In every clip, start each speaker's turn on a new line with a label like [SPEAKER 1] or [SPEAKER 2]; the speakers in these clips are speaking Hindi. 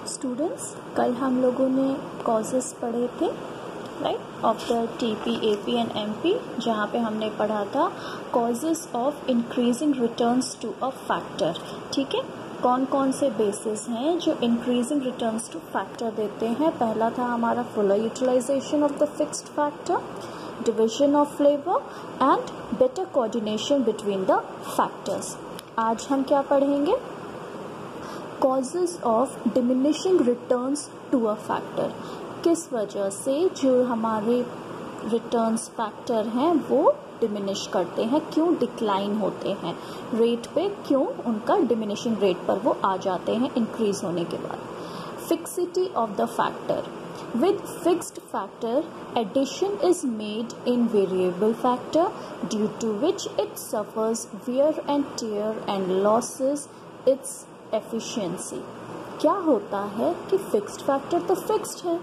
[SPEAKER 1] स्टूडेंट्स, कल हम लोगों ने कॉजेस पढ़े थे right of the TP, AP and MP, जहाँ पे हमने पढ़ा था causes of increasing returns to a factor. ठीक है, कौन कौन से बेसिस हैं जो इंक्रीजिंग रिटर्न्स टू फैक्टर देते हैं। पहला था हमारा fuller utilization of the fixed factor, division of labour and better coordination between the factors. आज हम क्या पढ़ेंगे? Causes of diminishing returns to a factor. किस वजह से जो हमारे रिटर्न्स फैक्टर हैं वो डिमिनिश करते हैं, क्यों डिक्लाइन होते हैं रेट पे, क्यों उनका डिमिनिशिंग रेट पर वो आ जाते हैं इंक्रीज होने के बाद। Fixity of the factor. With fixed factor, addition is made in variable factor due to which it suffers wear and tear and loses its efficiency। क्या होता है कि फिक्स्ड फैक्टर तो फिक्स्ड है,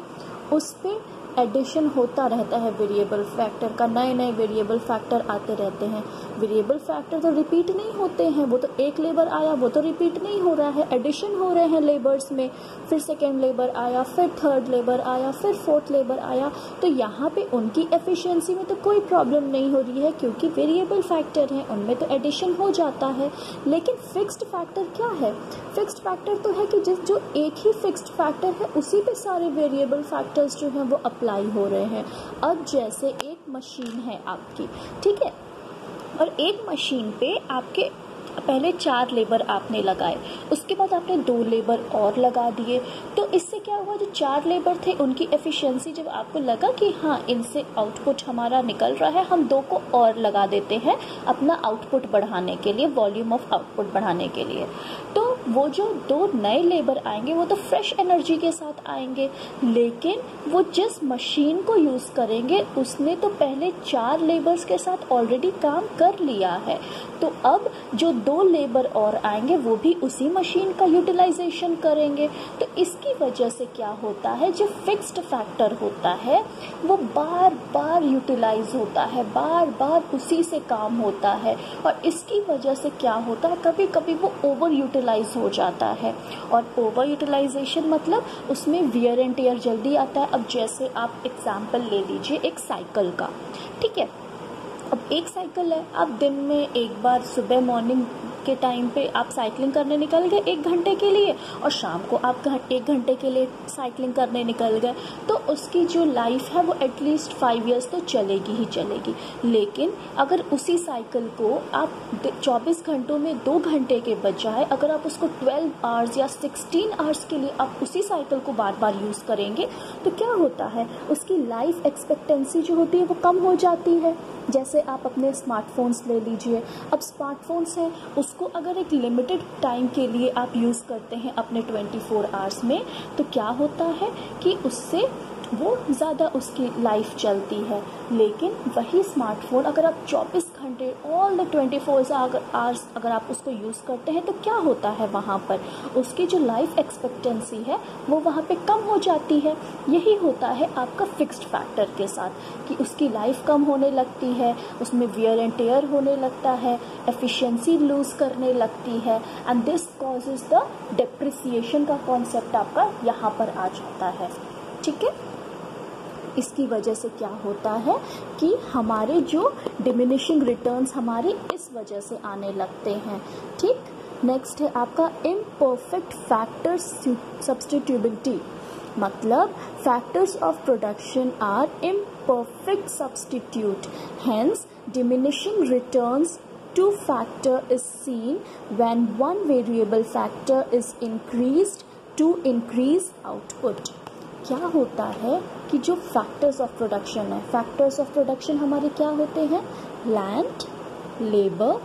[SPEAKER 1] उस पे एडिशन होता रहता है वेरिएबल फैक्टर का, नए नए वेरिएबल फैक्टर आते रहते हैं। वेरिएबल फैक्टर तो रिपीट नहीं होते हैं, वो तो एक लेबर आया वो तो रिपीट नहीं हो रहा है, एडिशन हो रहे हैं लेबर्स में, फिर सेकेंड लेबर आया, फिर थर्ड लेबर आया, फिर फोर्थ लेबर आया। तो यहाँ पे उनकी एफिशिएंसी में तो कोई प्रॉब्लम नहीं हो रही है क्योंकि वेरिएबल फैक्टर हैं, उनमें तो एडिशन हो जाता है। लेकिन फिक्स्ड फैक्टर क्या है? फिक्स्ड फैक्टर तो है कि जो एक ही फिक्स्ड फैक्टर है उसी पे सारे वेरिएबल फैक्टर्स जो हैं वो अप्लाई हो रहे हैं। अब जैसे एक मशीन है आपकी, ठीक है, और एक मशीन पे आपके पहले 4 लेबर आपने लगाए, उसके बाद आपने 2 लेबर और लगा दिए, तो इससे क्या हुआ, जो 4 लेबर थे उनकी एफिशिएंसी जब आपको लगा कि हाँ इनसे आउटपुट हमारा निकल रहा है, हम 2 को और लगा देते हैं अपना आउटपुट बढ़ाने के लिए, वॉल्यूम ऑफ आउटपुट बढ़ाने के लिए, तो वो जो 2 नए लेबर आएंगे वो तो फ्रेश एनर्जी के साथ आएंगे, लेकिन वो जिस मशीन को यूज़ करेंगे उसने तो पहले 4 लेबर्स के साथ ऑलरेडी काम कर लिया है, तो अब जो 2 लेबर और आएंगे वो भी उसी मशीन का यूटिलाइजेशन करेंगे। तो इसकी वजह से क्या होता है, जो फिक्स्ड फैक्टर होता है वो बार बार यूटिलाइज होता है, बार बार उसी से काम होता है, और इसकी वजह से क्या होता है, कभी कभी वो ओवर यूटिलाइज हो जाता है। और ओवर यूटिलाइजेशन मतलब उसमें वियर एंड टियर जल्दी आता है। अब जैसे आप एग्जाम्पल ले लीजिए एक साइकिल का, ठीक है, अब एक साइकिल है, आप दिन में एक बार सुबह मॉर्निंग के टाइम पे आप साइकिलिंग करने निकल गए 1 घंटे के लिए, और शाम को आप 1 घंटे के लिए साइकिलिंग करने निकल गए, तो उसकी जो लाइफ है वो एटलीस्ट 5 इयर्स तो चलेगी ही चलेगी। लेकिन अगर उसी साइकिल को आप 24 घंटों में 2 घंटे के बजाय अगर आप उसको 12 आवर्स या 16 आवर्स के लिए आप उसी साइकिल को बार बार यूज़ करेंगे, तो क्या होता है, उसकी लाइफ एक्सपेक्टेंसी जो होती है वो कम हो जाती है। जैसे आप अपने स्मार्टफोन्स ले लीजिए, अब स्मार्टफोन्स हैं उसको अगर एक लिमिटेड टाइम के लिए आप यूज़ करते हैं अपने 24 आवर्स में, तो क्या होता है कि उससे वो ज़्यादा उसकी लाइफ चलती है। लेकिन वही स्मार्टफोन अगर आप 24 घंटे ऑल द 24 आवर्स अगर आप उसको यूज़ करते हैं, तो क्या होता है, वहाँ पर उसकी जो लाइफ एक्सपेक्टेंसी है वो वहाँ पे कम हो जाती है। यही होता है आपका फिक्स्ड फैक्टर के साथ कि उसकी लाइफ कम होने लगती है, उसमें वियर एंड टेयर होने लगता है, एफिशिएंसी लूज़ करने लगती है, and this causes the depreciation का कॉन्सेप्ट आपका यहाँ पर आ जाता है। ठीक है, इसकी वजह से क्या होता है कि हमारे जो डिमिनिशिंग रिटर्न्स हमारे इस वजह से आने लगते हैं। ठीक, नेक्स्ट है आपका इम्परफेक्ट फैक्टर सब्स्टिट्यूबिलिटी, मतलब factors of production are imperfect substitute, hence diminishing returns to factor is seen when one variable factor is increased to increase output। क्या होता है कि जो फैक्टर्स ऑफ प्रोडक्शन है, फैक्टर्स ऑफ प्रोडक्शन हमारे क्या होते हैं, land, labour,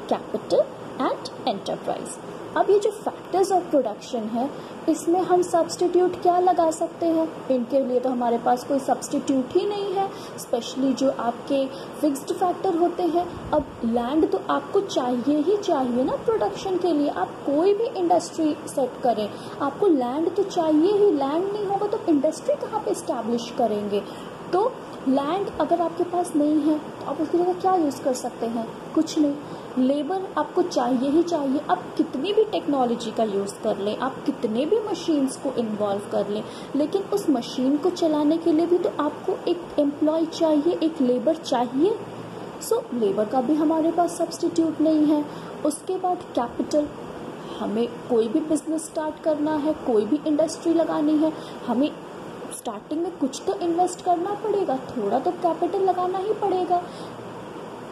[SPEAKER 1] capital and enterprise. अब ये जो फैक्टर्स ऑफ प्रोडक्शन है इसमें हम सब्स्टिट्यूट क्या लगा सकते हैं, इनके लिए तो हमारे पास कोई सब्स्टिट्यूट ही नहीं है, स्पेशली जो आपके फिक्स्ड फैक्टर होते हैं। अब लैंड तो आपको चाहिए ही चाहिए ना प्रोडक्शन के लिए, आप कोई भी इंडस्ट्री सेट करें आपको लैंड तो चाहिए ही, लैंड नहीं होगा तो इंडस्ट्री कहाँ पे इस्टेब्लिश करेंगे। तो लैंड अगर आपके पास नहीं है तो आप उसकी जगह क्या यूज़ कर सकते हैं, कुछ नहीं। लेबर आपको चाहिए ही चाहिए। आप कितनी भी टेक्नोलॉजी का यूज़ कर लें, आप कितने भी मशीन्स को इन्वॉल्व कर लें, लेकिन उस मशीन को चलाने के लिए भी तो आपको एक एम्प्लॉय चाहिए, एक लेबर चाहिए। सो लेबर का भी हमारे पास सब्स्टिट्यूट नहीं है। उसके बाद कैपिटल, हमें कोई भी बिजनेस स्टार्ट करना है, कोई भी इंडस्ट्री लगानी है, हमें स्टार्टिंग में कुछ तो इन्वेस्ट करना पड़ेगा, थोड़ा तो कैपिटल लगाना ही पड़ेगा।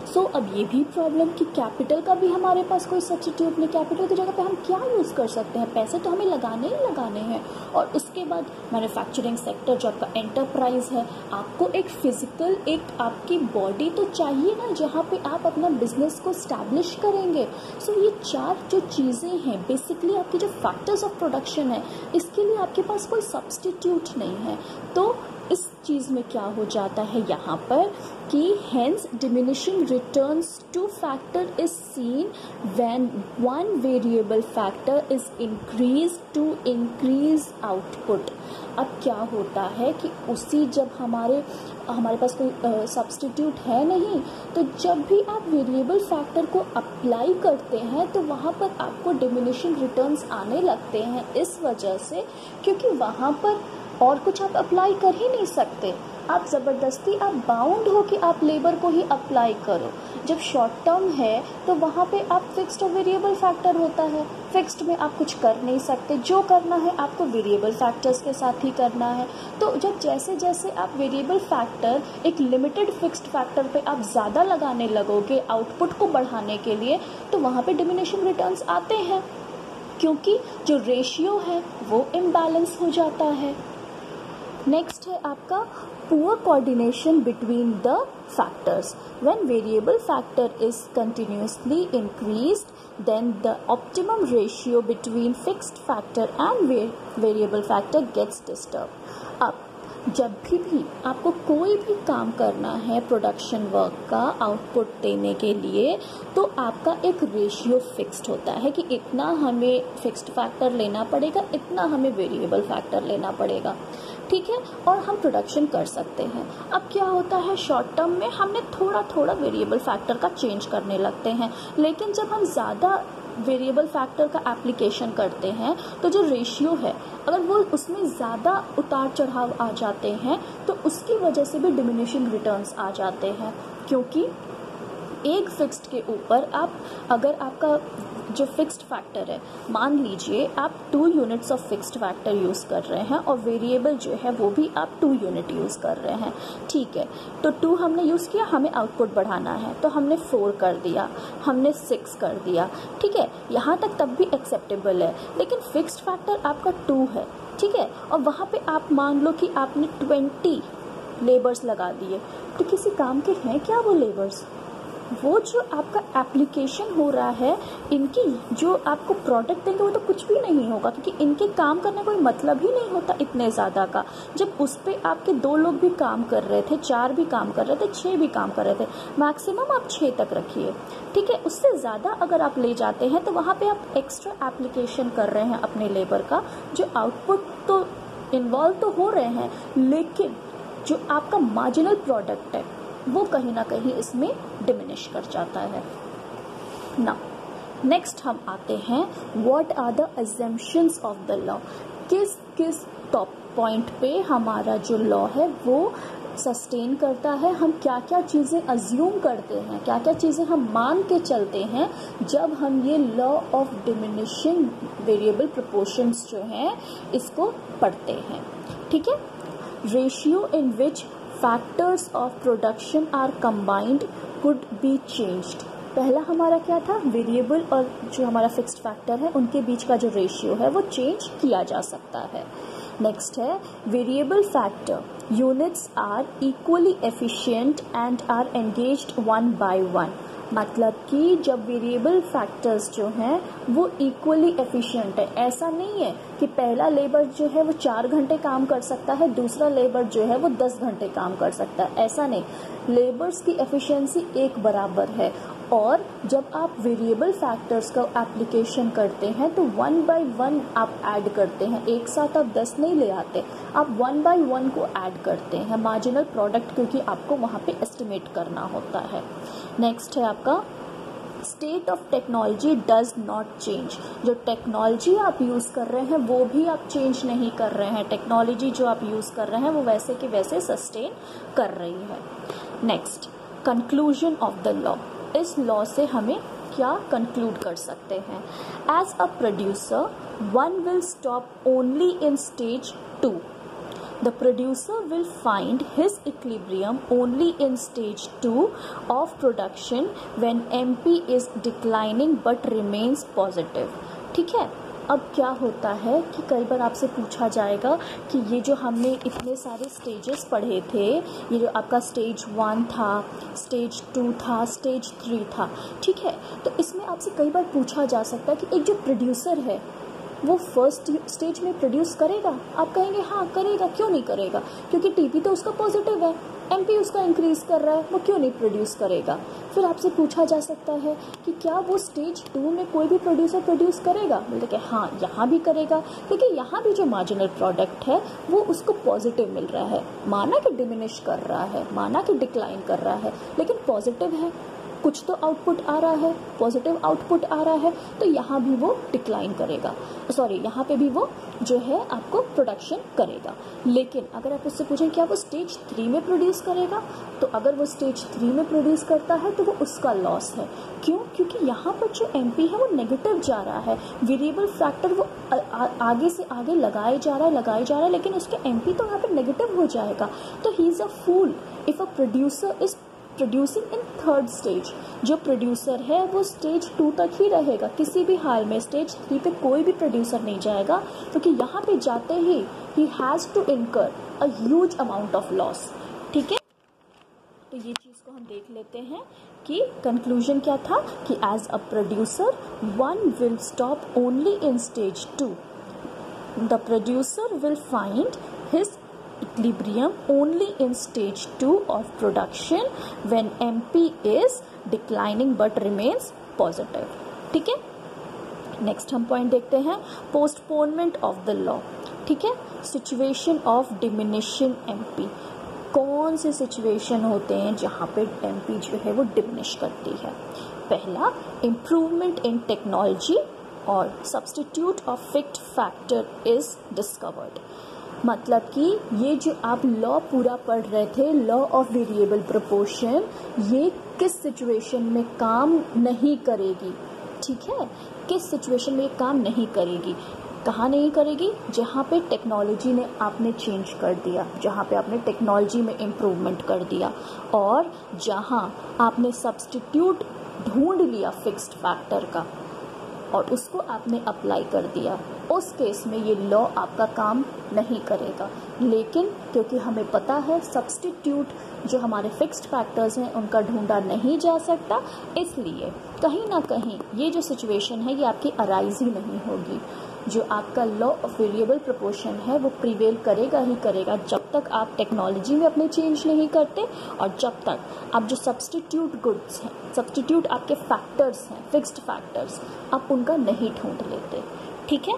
[SPEAKER 1] सो अब ये भी प्रॉब्लम कि कैपिटल का भी हमारे पास कोई सब्स्टिट्यूट नहीं। कैपिटल की जगह पे हम क्या यूज़ कर सकते हैं? पैसे तो हमें लगाने ही लगाने हैं। और उसके बाद मैन्युफैक्चरिंग सेक्टर जो आपका एंटरप्राइज है, आपको एक फिजिकल, एक आपकी बॉडी तो चाहिए ना जहाँ पे आप अपना बिजनेस को स्टैब्लिश करेंगे। सो ये 4 जो चीज़ें हैं बेसिकली आपकी जो फैक्टर्स ऑफ प्रोडक्शन है, इसके लिए आपके पास कोई सब्स्टिट्यूट नहीं है। तो इस चीज़ में क्या हो जाता है यहाँ पर कि hence diminishing returns to factor is seen when one variable factor is increase to increase output. अब क्या होता है कि उसी जब हमारे पास कोई सब्स्टिट्यूट है नहीं, तो जब भी आप वेरिएबल फैक्टर को अप्लाई करते हैं तो वहाँ पर आपको डिमिनिशिंग रिटर्न्स आने लगते हैं। इस वजह से क्योंकि वहाँ पर और कुछ आप अप्लाई कर ही नहीं सकते, आप ज़बरदस्ती आप बाउंड हो कि आप लेबर को ही अप्लाई करो। जब शॉर्ट टर्म है तो वहाँ पे आप फिक्स्ड और वेरिएबल फैक्टर होता है। फिक्स्ड में आप कुछ कर नहीं सकते, जो करना है आपको वेरिएबल फैक्टर्स के साथ ही करना है। तो जब जैसे जैसे आप वेरिएबल फैक्टर एक लिमिटेड फिक्स्ड फैक्टर पे आप ज़्यादा लगाने लगोगे आउटपुट को बढ़ाने के लिए, तो वहाँ पे डिमिनिशिंग रिटर्न्स आते हैं, क्योंकि जो रेशियो है वो इम्बैलेंस हो जाता है। नेक्स्ट है आपका poor coordination between the factors. When variable factor is continuously increased then the optimum ratio between fixed factor and variable factor gets disturb. अब जब भी आपको कोई भी काम करना है प्रोडक्शन वर्क का आउटपुट देने के लिए, तो आपका एक रेशियो फिक्स्ड होता है कि इतना हमें फिक्स्ड फैक्टर लेना पड़ेगा, इतना हमें वेरिएबल फैक्टर लेना पड़ेगा, ठीक है, और हम प्रोडक्शन कर सकते हैं। अब क्या होता है, शॉर्ट टर्म में हमने थोड़ा थोड़ा वेरिएबल फैक्टर का चेंज करने लगते हैं, लेकिन जब हम ज़्यादा वेरिएबल फैक्टर का एप्लीकेशन करते हैं तो जो रेशियो है अगर वो उसमें ज़्यादा उतार चढ़ाव आ जाते हैं तो उसकी वजह से भी डिमिनिशिंग रिटर्न्स आ जाते हैं। क्योंकि एक फिक्स्ड के ऊपर आप अगर आपका जो फिक्स्ड फैक्टर है, मान लीजिए आप 2 units of fixed factor use कर रहे हैं और वेरिएबल जो है वो भी आप 2 यूनिट यूज़ कर रहे हैं, ठीक है। तो 2 हमने यूज़ किया, हमें आउटपुट बढ़ाना है तो हमने 4 कर दिया, हमने 6 कर दिया, ठीक है, यहाँ तक तब भी एक्सेप्टेबल है। लेकिन फिक्स्ड फैक्टर आपका 2 है, ठीक है, और वहाँ पे आप मान लो कि आपने 20 लेबर्स लगा दिए, तो किसी काम के हैं क्या वो लेबर्स? वो जो आपका एप्लीकेशन हो रहा है, इनकी जो आपको प्रोडक्ट देंगे वो तो कुछ भी नहीं होगा, क्योंकि इनके काम करने का कोई मतलब ही नहीं होता इतने ज़्यादा का। जब उस पर आपके 2 लोग भी काम कर रहे थे, 4 भी काम कर रहे थे, 6 भी काम कर रहे थे, मैक्सिमम आप 6 तक रखिए, ठीक है। उससे ज़्यादा अगर आप ले जाते हैं तो वहाँ पे आप एक्स्ट्रा एप्लीकेशन कर रहे हैं अपने लेबर का, जो आउटपुट तो इन्वॉल्व तो हो रहे हैं, लेकिन जो आपका मार्जिनल प्रोडक्ट है वो कहीं ना कहीं इसमें डिमिनिश कर जाता है ना। नेक्स्ट हम आते हैं what are the assumptions of the law. किस किस टॉप पॉइंट पे हमारा जो लॉ है वो सस्टेन करता है, हम क्या क्या चीज़ें अज्यूम करते हैं, क्या क्या चीज़ें हम मान के चलते हैं जब हम ये law of diminishing variable proportions जो हैं इसको पढ़ते हैं, ठीक है। Ratio in which factors of production are combined could be changed. पहला हमारा क्या था, वेरिएबल और जो हमारा फिक्स्ड फैक्टर है उनके बीच का जो रेशियो है वो चेंज किया जा सकता है। नेक्स्ट है variable factor units are equally efficient and are engaged 1 by 1। मतलब कि जब वेरिएबल फैक्टर्स जो हैं वो इक्वली एफिशिएंट है, ऐसा नहीं है कि पहला लेबर जो है वो 4 घंटे काम कर सकता है, दूसरा लेबर जो है वो 10 घंटे काम कर सकता है, ऐसा नहीं। लेबर्स की एफिशिएंसी एक बराबर है। और जब आप वेरिएबल फैक्टर्स का एप्लीकेशन करते हैं तो 1 by 1 आप ऐड करते हैं, एक साथ आप 10 नहीं ले आते, आप 1 by 1 को ऐड करते हैं मार्जिनल प्रोडक्ट, क्योंकि आपको वहाँ पे एस्टिमेट करना होता है। नेक्स्ट है आपका state of technology does not change. जो टेक्नोलॉजी आप यूज़ कर रहे हैं वो भी आप चेंज नहीं कर रहे हैं, टेक्नोलॉजी जो आप यूज़ कर रहे हैं वो वैसे के वैसे सस्टेन कर रही है। Next, conclusion of the law. इस लॉ से हमें क्या कंक्लूड कर सकते हैं? As a producer one will stop only in stage 2। The producer will find his equilibrium only in stage 2 of production when MP is declining but remains positive। ठीक है, अब क्या होता है कि कई बार आपसे पूछा जाएगा कि ये जो हमने इतने सारे स्टेजेस पढ़े थे, ये जो आपका स्टेज 1 था, स्टेज 2 था, स्टेज 3 था, ठीक है, तो इसमें आपसे कई बार पूछा जा सकता है कि एक जो प्रोड्यूसर है वो फर्स्ट स्टेज में प्रोड्यूस करेगा? आप कहेंगे हाँ करेगा, क्यों नहीं करेगा, क्योंकि टीपी तो उसका पॉजिटिव है, एमपी उसका इंक्रीज कर रहा है, वो क्यों नहीं प्रोड्यूस करेगा। फिर आपसे पूछा जा सकता है कि क्या वो स्टेज 2 में कोई भी प्रोड्यूसर प्रोड्यूस करेगा? बोलते कि हाँ यहाँ भी करेगा, क्योंकि यहाँ भी जो मार्जिनल प्रोडक्ट है वो उसको पॉजिटिव मिल रहा है, माना कि डिमिनिश कर रहा है, माना कि डिक्लाइन कर रहा है, लेकिन पॉजिटिव है, कुछ तो आउटपुट आ रहा है, पॉजिटिव आउटपुट आ रहा है, तो यहाँ भी वो डिक्लाइन करेगा, सॉरी यहाँ पे भी वो जो है आपको प्रोडक्शन करेगा। लेकिन अगर आप उससे पूछें क्या वो स्टेज 3 में प्रोड्यूस करेगा, तो अगर वो स्टेज 3 में प्रोड्यूस करता है तो वो उसका लॉस है। क्यों? क्योंकि यहाँ पर जो एमपी है वो नेगेटिव जा रहा है, वेरिएबल फैक्टर वो आगे से आगे लगाए जा रहा है, लेकिन उसके एमपी तो यहाँ पे नेगेटिव हो जाएगा। तो he is a fool if a producer is producing in third stage. जो प्रोड्यूसर है वो स्टेज 2 तक ही रहेगा, किसी भी हाल में स्टेज 3 पे कोई भी प्रोड्यूसर नहीं जाएगा, क्योंकि यहाँ पे जाते ही ही has to incur a huge amount of loss. ठीक है, तो ये चीज़ को हम देख लेते हैं कि कंक्लूजन क्या था कि as a producer one will stop only in stage 2। The producer will find his equilibrium only in stage 2 of production when MP is declining but remains positive। ठीक है, नेक्स्ट हम पॉइंट देखते हैं पोस्टपोनमेंट ऑफ द लॉ। ठीक है, सिचुएशन ऑफ डिमिनिशिंग MP। कौन से सिचुएशन होते हैं जहाँ पे MP जो है वो डिमिनिश करती है? पहला, इम्प्रूवमेंट इन टेक्नोलॉजी और substitute of fixed factor is discovered. मतलब कि ये जो आप लॉ पूरा पढ़ रहे थे, लॉ ऑफ वेरिएबल प्रोपोर्शन, ये किस सिचुएशन में काम नहीं करेगी? ठीक है, किस सिचुएशन में ये काम नहीं करेगी? कहाँ नहीं करेगी? जहाँ पे टेक्नोलॉजी ने आपने चेंज कर दिया, जहाँ पे आपने टेक्नोलॉजी में इम्प्रूवमेंट कर दिया, और जहाँ आपने सब्स्टिट्यूट ढूंढ लिया फिक्स्ड फैक्टर का और उसको आपने अप्लाई कर दिया, उस केस में ये लॉ आपका काम नहीं करेगा। लेकिन क्योंकि हमें पता है सब्स्टिट्यूट जो हमारे फिक्स्ड फैक्टर्स हैं उनका ढूंढा नहीं जा सकता, इसलिए कहीं ना कहीं ये जो सिचुएशन है ये आपकी अराइज ही नहीं होगी। जो आपका लॉ ऑफ वेरिएबल प्रोपोर्शन है वो प्रिवेल करेगा ही करेगा जब तक आप टेक्नोलॉजी में अपने चेंज नहीं करते, और जब तक आप जो सब्स्टिट्यूट गुड्स हैं, सब्स्टिट्यूट आपके फैक्टर्स हैं, फिक्स्ड फैक्टर्स, आप उनका नहीं ढूंढ लेते। ठीक है,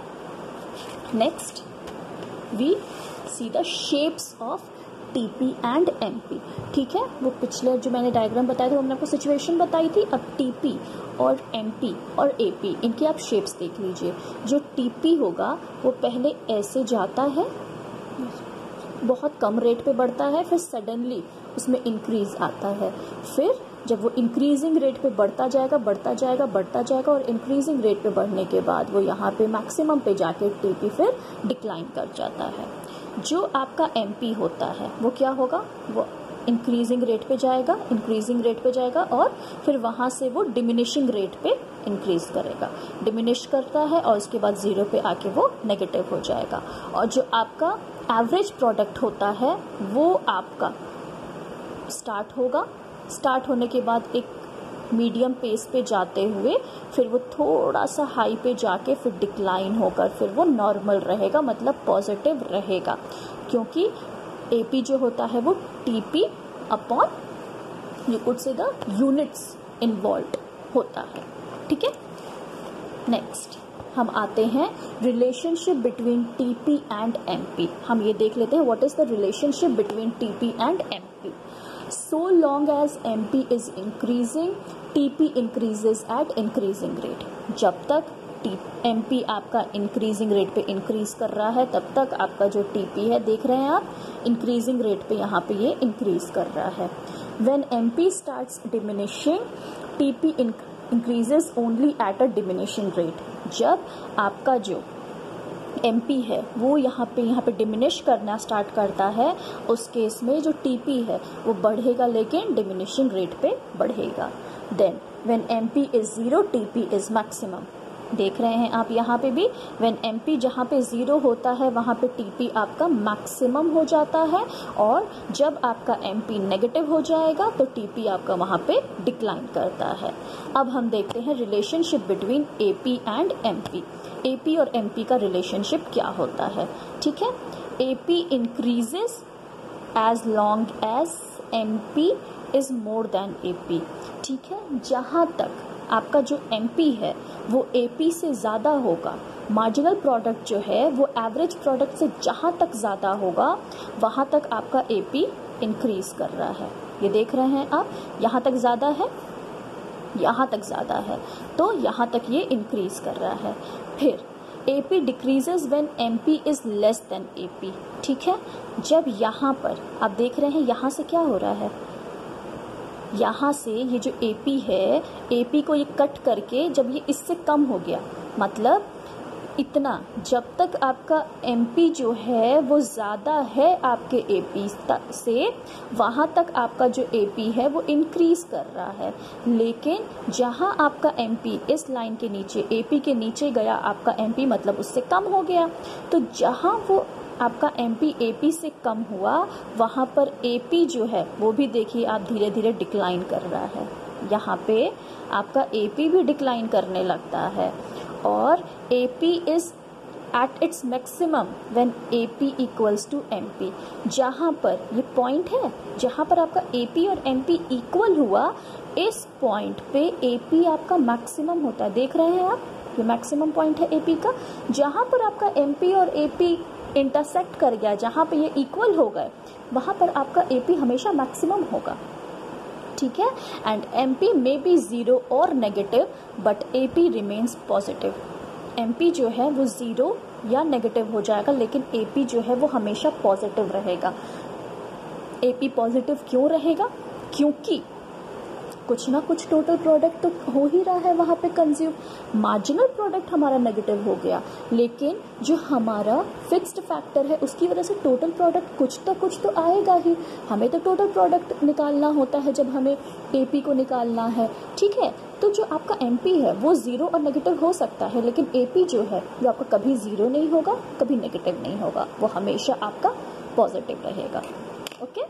[SPEAKER 1] next we see the shapes of TP and MP. ठीक है, वो पिछले जो मैंने डायग्राम बताया था, मैंने आपको सिचुएशन बताई थी। अब टीपी और एमपी और एपी, इनकी आप शेप्स देख लीजिए। जो टीपी होगा वो पहले ऐसे जाता है, बहुत कम रेट पे बढ़ता है, फिर सडनली उसमें इंक्रीज आता है, फिर जब वो इंक्रीजिंग रेट पे बढ़ता जाएगा और इंक्रीजिंग रेट पे बढ़ने के बाद वो यहाँ पे मैक्सिमम पे जाके टीपी फिर डिक्लाइन कर जाता है। जो आपका एमपी होता है वो क्या होगा? वो इंक्रीजिंग रेट पे जाएगा और फिर वहाँ से वो डिमिनिशिंग रेट पे इंक्रीज करेगा, डिमिनिश करता है और उसके बाद 0 पे आके वो नेगेटिव हो जाएगा। और जो आपका एवरेज प्रोडक्ट होता है वो आपका स्टार्ट होने के बाद एक मीडियम पेस पे जाते हुए फिर वो थोड़ा सा हाई पे जाके फिर डिक्लाइन होकर फिर वो नॉर्मल रहेगा, मतलब पॉजिटिव रहेगा, क्योंकि एपी जो होता है वो TP upon you could say the units involve होता है। ठीक है, नेक्स्ट हम आते हैं relationship between TP and MP. हम ये देख लेते हैं what is the relationship between TP and MP. So long as MP is increasing, TP increases at increasing rate, जब तक एमपी आपका इंक्रीजिंग रेट पे इंक्रीज कर रहा है तब तक आपका जो टीपी है, देख रहे हैं आप, इंक्रीजिंग रेट पे यहाँ पे ये इंक्रीज कर रहा है। When MP starts diminishing, TP increases only at a diminishing rate, जब आपका जो एमपी है वो यहाँ पे डिमिनिश करना स्टार्ट करता है, उस केस में जो टीपी है वो बढ़ेगा लेकिन डिमिनिशिंग रेट पे बढ़ेगा। Then when MP is 0 TP is maximum, देख रहे हैं आप यहाँ पे भी, व्हेन एमपी जहाँ पे 0 होता है वहाँ पे टीपी आपका मैक्सिमम हो जाता है, और जब आपका एमपी नेगेटिव हो जाएगा तो टीपी आपका वहाँ पे डिक्लाइन करता है। अब हम देखते हैं relationship between AP and MP. AP और एमपी का रिलेशनशिप क्या होता है, ठीक है। AP increases as long as MP is more than AP, ठीक है। जहाँ तक आपका जो एमपी है वो एपी से ज़्यादा होगा, मार्जिनल प्रोडक्ट जो है वो एवरेज प्रोडक्ट से जहाँ तक ज़्यादा होगा वहाँ तक आपका एपी इंक्रीज कर रहा है। ये देख रहे हैं आप, यहाँ तक ज़्यादा है, यहाँ तक ज़्यादा है, तो यहाँ तक ये इंक्रीज कर रहा है। फिर AP decreases when MP is less than AP, ठीक है। जब यहाँ पर आप देख रहे हैं यहाँ से क्या हो रहा है, यहाँ से ये जो एपी है, एपी को ये कट करके जब ये इससे कम हो गया, मतलब इतना, जब तक आपका एमपी जो है वो ज़्यादा है आपके एपी से, वहाँ तक आपका जो एपी है वो इंक्रीज कर रहा है। लेकिन जहाँ आपका एमपी इस लाइन के नीचे, एपी के नीचे गया, आपका एमपी मतलब उससे कम हो गया, तो जहाँ वो आपका एमपी एपी से कम हुआ वहाँ पर एपी जो है वो भी देखिए आप धीरे धीरे डिक्लाइन कर रहा है। यहाँ पे आपका एपी भी डिक्लाइन करने लगता है, और AP is at its maximum when AP equals to MP. जहाँ पर ये पॉइंट है, जहाँ पर आपका एपी और एमपी इक्वल हुआ, इस पॉइंट पे एपी आपका मैक्सिमम होता है। देख रहे हैं आप, ये मैक्सिमम पॉइंट है एपी का। जहाँ पर आपका एमपी और एपी इंटरसेक्ट कर गया, जहाँ पे ये इक्वल हो गए, वहाँ पर आपका एपी हमेशा मैक्सिमम होगा, ठीक है। एंड एमपी मे बी 0 और negative but AP remains positive. MP जो है वो 0 या नेगेटिव हो जाएगा, लेकिन एपी जो है वो हमेशा पॉजिटिव रहेगा। एपी पॉजिटिव क्यों रहेगा, क्योंकि कुछ ना कुछ टोटल प्रोडक्ट तो हो ही रहा है वहाँ पे कंज्यूम। मार्जिनल प्रोडक्ट हमारा नेगेटिव हो गया, लेकिन जो हमारा फिक्स्ड फैक्टर है उसकी वजह से टोटल प्रोडक्ट कुछ तो आएगा ही। हमें तो टोटल प्रोडक्ट निकालना होता है जब हमें एपी को निकालना है, ठीक है। तो जो आपका एमपी है वो 0 और नेगेटिव हो सकता है, लेकिन एपी जो है वो आपका कभी 0 नहीं होगा, कभी नेगेटिव नहीं होगा, वो हमेशा आपका पॉजिटिव रहेगा। ओके।